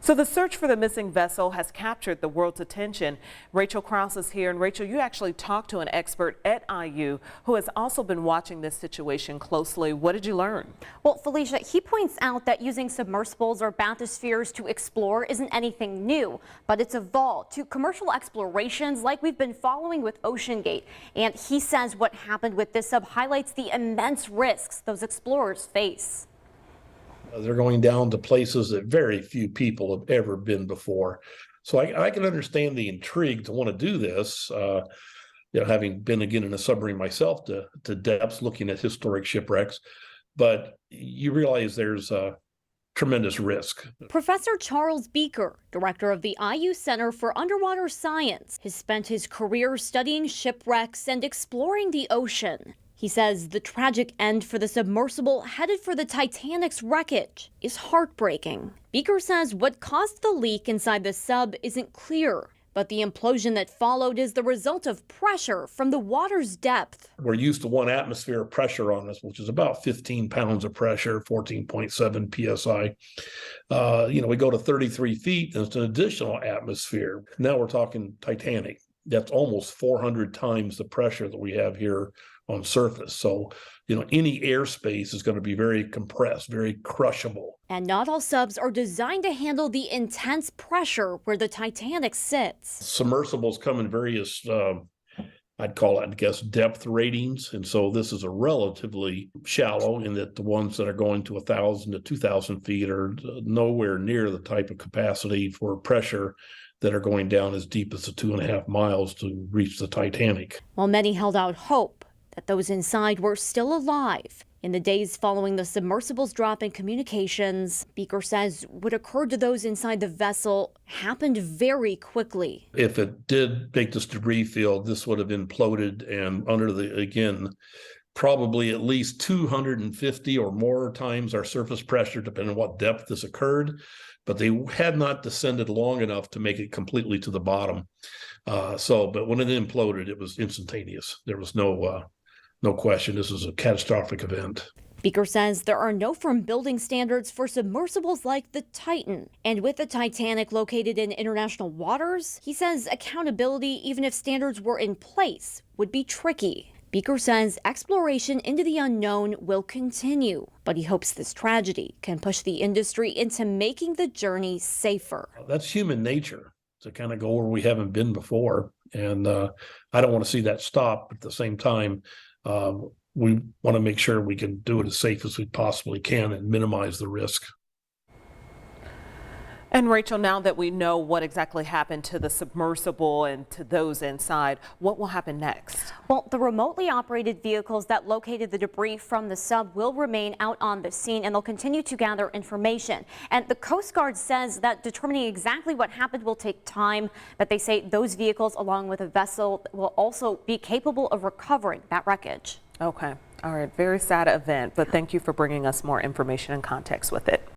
So the search for the missing vessel has captured the world's attention. Rachel Krause is here, and Rachel, you actually talked to an expert at IU who has also been watching this situation closely. What did you learn? Well, Felicia, he points out that using submersibles or bathyspheres to explore isn't anything new, but it's evolved to commercial explorations like we've been following with OceanGate. And he says what happened with this sub highlights the immense risks those explorers face. They're going down to places that very few people have ever been before. So I can understand the intrigue to want to do this, having been again in a submarine myself to depths looking at historic shipwrecks. But you realize there's a tremendous risk. Professor Charles Beaker, director of the IU Center for Underwater Science, has spent his career studying shipwrecks and exploring the ocean. He says the tragic end for the submersible headed for the Titanic's wreckage is heartbreaking. Beaker says what caused the leak inside the sub isn't clear, but the implosion that followed is the result of pressure from the water's depth. We're used to 1 atmosphere of pressure on us, which is about 15 pounds of pressure, 14.7 psi. We go to 33 feet, and it's an additional atmosphere. Now we're talking Titanic. That's almost 400 times the pressure that we have here on surface. So, any airspace is going to be very compressed, very crushable. And not all subs are designed to handle the intense pressure where the Titanic sits. Submersibles come in various, I'd call it, depth ratings. And so this is a relatively shallow in that the ones that are going to 1,000 to 2,000 feet are nowhere near the type of capacity for pressure that are going down as deep as the 2.5 miles to reach the Titanic. While many held out hope that those inside were still alive, in the days following the submersible's drop in communications, Beaker says what occurred to those inside the vessel happened very quickly. If it did make this debris field, this would have imploded, and under probably at least 250 or more times our surface pressure, depending on what depth this occurred. But they had not descended long enough to make it completely to the bottom. But when it imploded, it was instantaneous. There was no question this is a catastrophic event. Beaker says there are no firm building standards for submersibles like the Titan. And with the Titanic located in international waters, he says accountability, even if standards were in place, would be tricky. Beaker says exploration into the unknown will continue, but he hopes this tragedy can push the industry into making the journey safer. That's human nature, to kind of go where we haven't been before. And I don't want to see that stop. But at the same time, we want to make sure we can do it as safe as we possibly can and minimize the risk. And Rachel, now that we know what exactly happened to the submersible and to those inside, what will happen next? Well, the remotely operated vehicles that located the debris from the sub will remain out on the scene, and they'll continue to gather information. And the Coast Guard says that determining exactly what happened will take time, but they say those vehicles, along with a vessel, will also be capable of recovering that wreckage. Okay. All right. Very sad event, but thank you for bringing us more information and context with it.